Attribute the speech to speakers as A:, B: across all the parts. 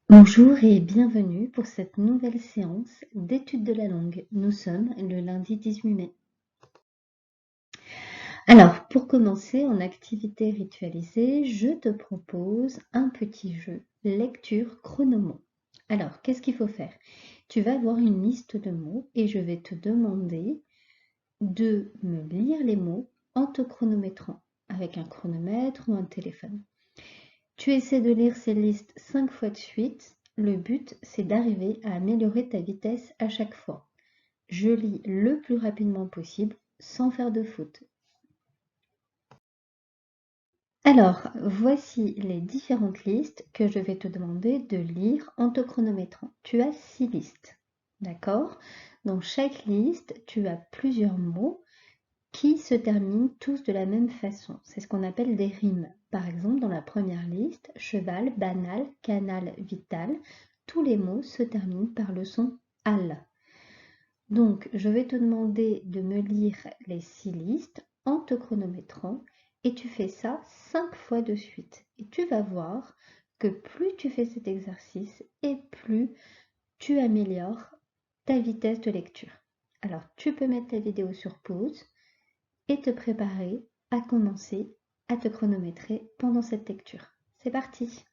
A: Bonjour et bienvenue pour cette nouvelle séance d'étude de la langue. Nous sommes le lundi 18 mai. Alors, pour commencer en activité ritualisée, je te propose un petit jeu, lecture chronomo. Alors, qu'est-ce qu'il faut faire? Tu vas avoir une liste de mots et je vais te demander de me lire les mots en te chronométrant avec un chronomètre ou un téléphone. Tu essaies de lire ces listes 5 fois de suite. Le but, c'est d'arriver à améliorer ta vitesse à chaque fois. Je lis le plus rapidement possible sans faire de faute. Alors, voici les différentes listes que je vais te demander de lire en te chronométrant. Tu as 6 listes, d'accord? Dans chaque liste, tu as plusieurs mots qui se terminent tous de la même façon. C'est ce qu'on appelle des rimes. Par exemple, dans la première liste, cheval, banal, canal, vital, tous les mots se terminent par le son al. Donc, je vais te demander de me lire les 6 listes en te chronométrant et tu fais ça 5 fois de suite. Et tu vas voir que plus tu fais cet exercice et plus tu améliores ta vitesse de lecture. Alors, tu peux mettre la vidéo sur pause et te préparer à commencer à te chronométrer pendant cette lecture. C'est parti!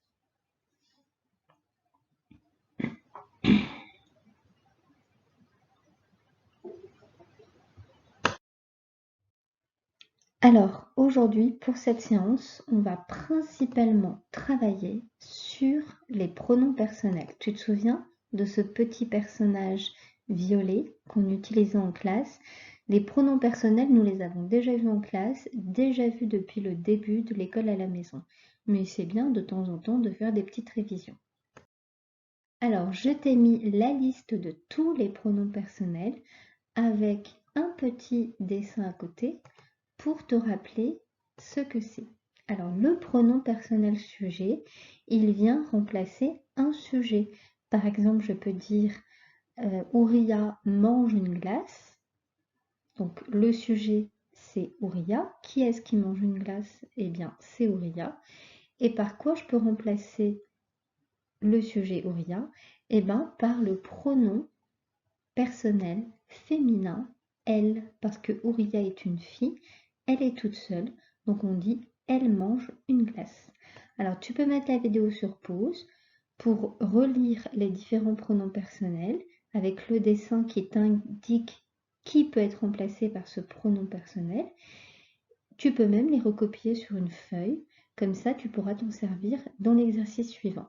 A: Alors, aujourd'hui, pour cette séance, on va principalement travailler sur les pronoms personnels. Tu te souviens de ce petit personnage violet qu'on utilisait en classe? Les pronoms personnels, nous les avons déjà vus en classe, déjà vus depuis le début de l'école à la maison. Mais c'est bien de temps en temps de faire des petites révisions. Alors, je t'ai mis la liste de tous les pronoms personnels avec un petit dessin à côté pour te rappeler ce que c'est. Alors, le pronom personnel sujet, il vient remplacer un sujet. Par exemple, je peux dire Ouria mange une glace. Donc, le sujet, c'est Ouria. Qui est-ce qui mange une glace? Eh bien, c'est Ouria. Et par quoi je peux remplacer le sujet Ouria? Eh bien, par le pronom personnel féminin elle, parce que Ouria est une fille, elle est toute seule, donc on dit elle mange une glace. Alors tu peux mettre la vidéo sur pause pour relire les différents pronoms personnels avec le dessin qui t'indique qui peut être remplacé par ce pronom personnel. Tu peux même les recopier sur une feuille, comme ça tu pourras t'en servir dans l'exercice suivant.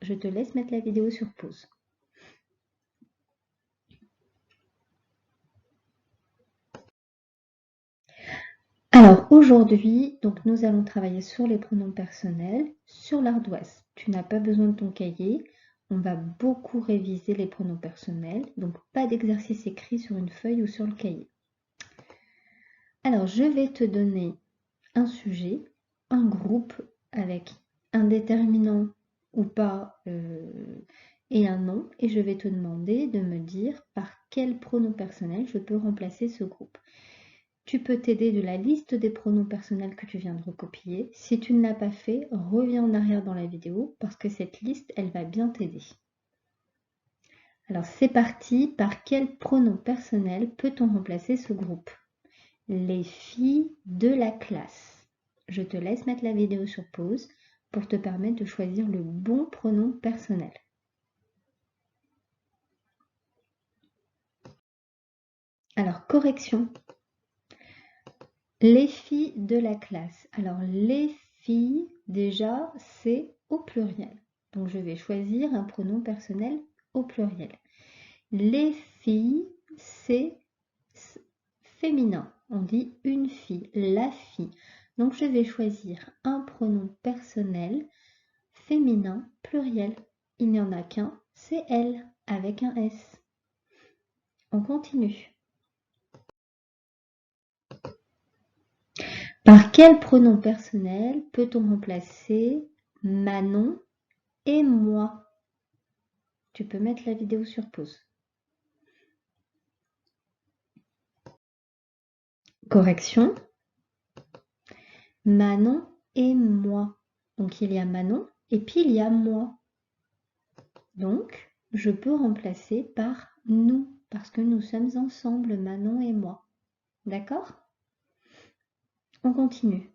A: Je te laisse mettre la vidéo sur pause. Alors aujourd'hui, donc nous allons travailler sur les pronoms personnels, sur l'ardoise. Tu n'as pas besoin de ton cahier, on va beaucoup réviser les pronoms personnels, donc pas d'exercice écrit sur une feuille ou sur le cahier. Alors je vais te donner un sujet, un groupe avec un déterminant ou pas et un nom, et je vais te demander de me dire par quel pronom personnel je peux remplacer ce groupe. Tu peux t'aider de la liste des pronoms personnels que tu viens de recopier. Si tu ne l'as pas fait, reviens en arrière dans la vidéo parce que cette liste, elle va bien t'aider. Alors c'est parti, par quel pronom personnel peut-on remplacer ce groupe? Les filles de la classe. Je te laisse mettre la vidéo sur pause pour te permettre de choisir le bon pronom personnel. Alors correction. Les filles de la classe. Alors, les filles, déjà, c'est au pluriel. Donc, je vais choisir un pronom personnel au pluriel. Les filles, c'est féminin. On dit une fille, la fille. Donc, je vais choisir un pronom personnel féminin pluriel. Il n'y en a qu'un, c'est elle, avec un S. On continue. Par quel pronom personnel peut-on remplacer Manon et moi? Tu peux mettre la vidéo sur pause. Correction. Manon et moi. Donc il y a Manon et puis il y a moi. Donc, je peux remplacer par nous, parce que nous sommes ensemble, Manon et moi. D'accord? On continue.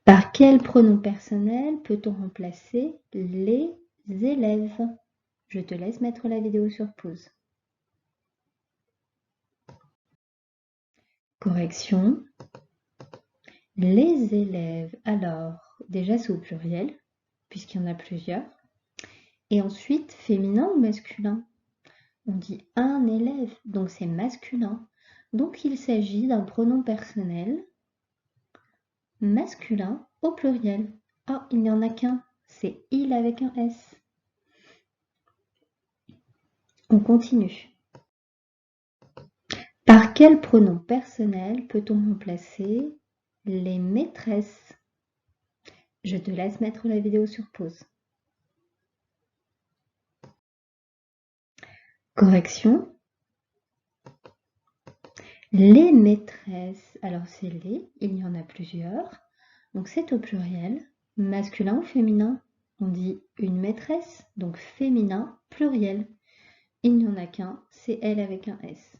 A: Par quel pronom personnel peut-on remplacer les élèves? Je te laisse mettre la vidéo sur pause. Correction. Les élèves. Alors, déjà c'est au pluriel, puisqu'il y en a plusieurs. Et ensuite, féminin ou masculin? On dit un élève, donc c'est masculin. Donc il s'agit d'un pronom personnel masculin au pluriel. Ah, il n'y en a qu'un, c'est il avec un S. On continue. Par quel pronom personnel peut-on remplacer les maîtresses? Je te laisse mettre la vidéo sur pause. Correction. Les maîtresses, alors c'est les, il y en a plusieurs, donc c'est au pluriel, masculin ou féminin? On dit une maîtresse, donc féminin, pluriel. Il n'y en a qu'un, c'est elle avec un S.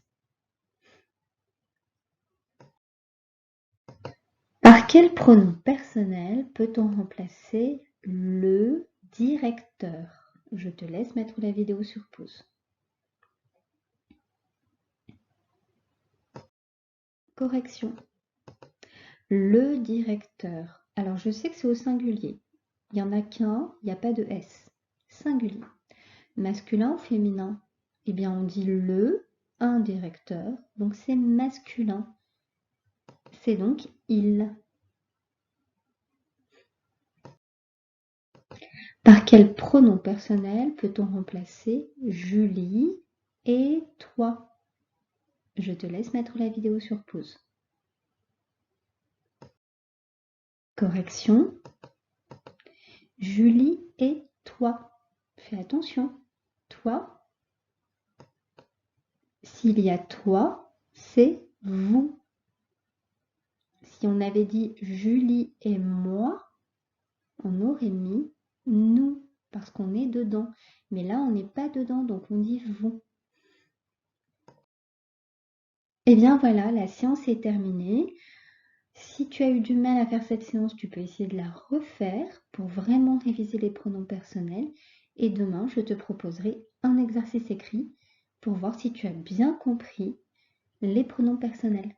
A: Par quel pronom personnel peut-on remplacer le directeur? Je te laisse mettre la vidéo sur pause. Correction. Le directeur. Alors, je sais que c'est au singulier. Il n'y en a qu'un, il n'y a pas de S. Singulier. Masculin ou féminin? Eh bien, on dit le, un directeur. Donc, c'est masculin. C'est donc il. Par quel pronom personnel peut-on remplacer Julie et toi? Je te laisse mettre la vidéo sur pause. Correction. Julie et toi. Fais attention. Toi. S'il y a toi, c'est vous. Si on avait dit Julie et moi, on aurait mis nous, parce qu'on est dedans. Mais là, on n'est pas dedans, donc on dit vous. Et bien voilà, la séance est terminée. Si tu as eu du mal à faire cette séance, tu peux essayer de la refaire pour vraiment réviser les pronoms personnels. Et demain, je te proposerai un exercice écrit pour voir si tu as bien compris les pronoms personnels.